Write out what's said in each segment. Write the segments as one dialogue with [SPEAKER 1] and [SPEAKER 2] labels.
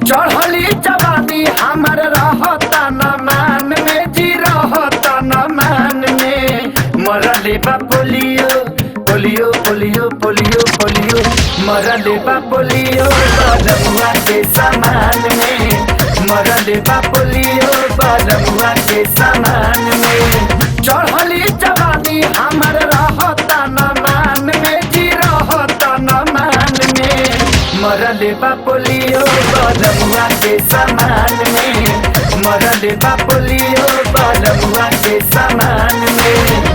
[SPEAKER 1] चढ़ली जवानी हमर रहता न मान में जी रहता न मान में मरले बा polio polio polio polio polio मरले बा पोलियो बलमुआ के सामान में मरले बा पोलियो बलमुआ के सामान में चढ़ली जवानी हमर रहता न मान में जी रहता न मान में मरले बा पोलियो बलमुआ के सामान में मरले बा पोलियो बलमुआ के सामान में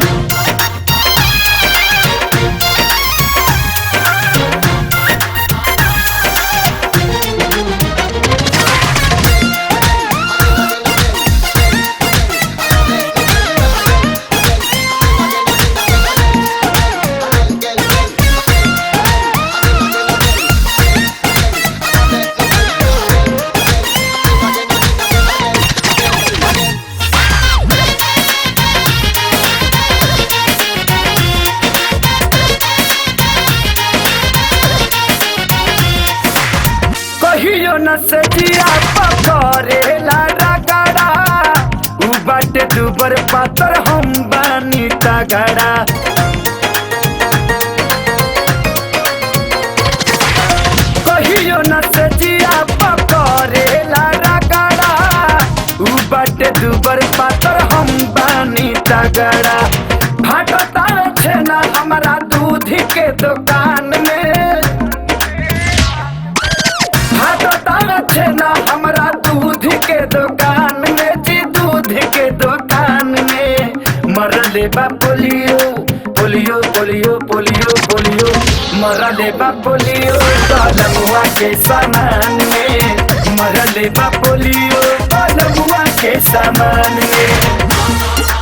[SPEAKER 1] कहियो न से जिया पकड़ेला रगड़ा उ बाटे दुबर पातर हम बानी तगड़ा कहियो न से जिया पकड़ेला रगड़ा उ बाटे दुबर पातर हम बानी तगड़ा भाटता छेना हमारा दूध के दुकान में छेना हमरा दूध के दुकान में जी दूध के दुकान में मरले बा polio polio polio polio polio मरले बा पोलियो बलमुआ के सामान में मरले बा पोलियो बलमुआ के सामान में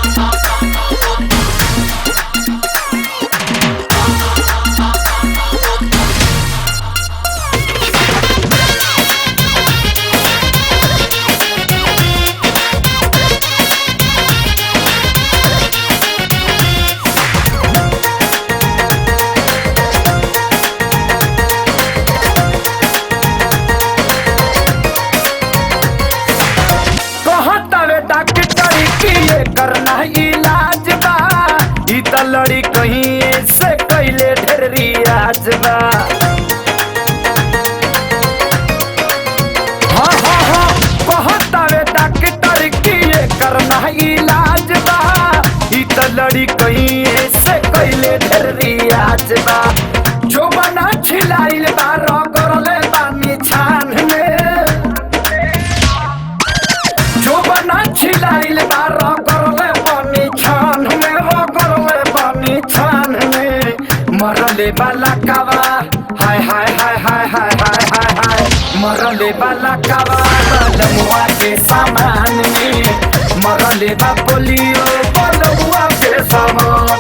[SPEAKER 1] डॉक्टर की ये करना इलाज बा ई त लड़ी कहीं से कैले ढेर रियाज बा हाँ हाँ हाँ कहतावे डॉक्टर की ये करना इलाज बा ई त लड़ी कहीं से कैले ढेर रियाज बा जो बना छिलाइल बा रगड़ले बानी छान में छिलाइल बारा करले पानी छान में वो करले पानी छान में मरले वाला कावा हाय हाय हाय हाय हाय हाय हाय हाय मरले वाला कावा बलमुआ के सामान में मरले बा पोलियो बलमुआ के सामान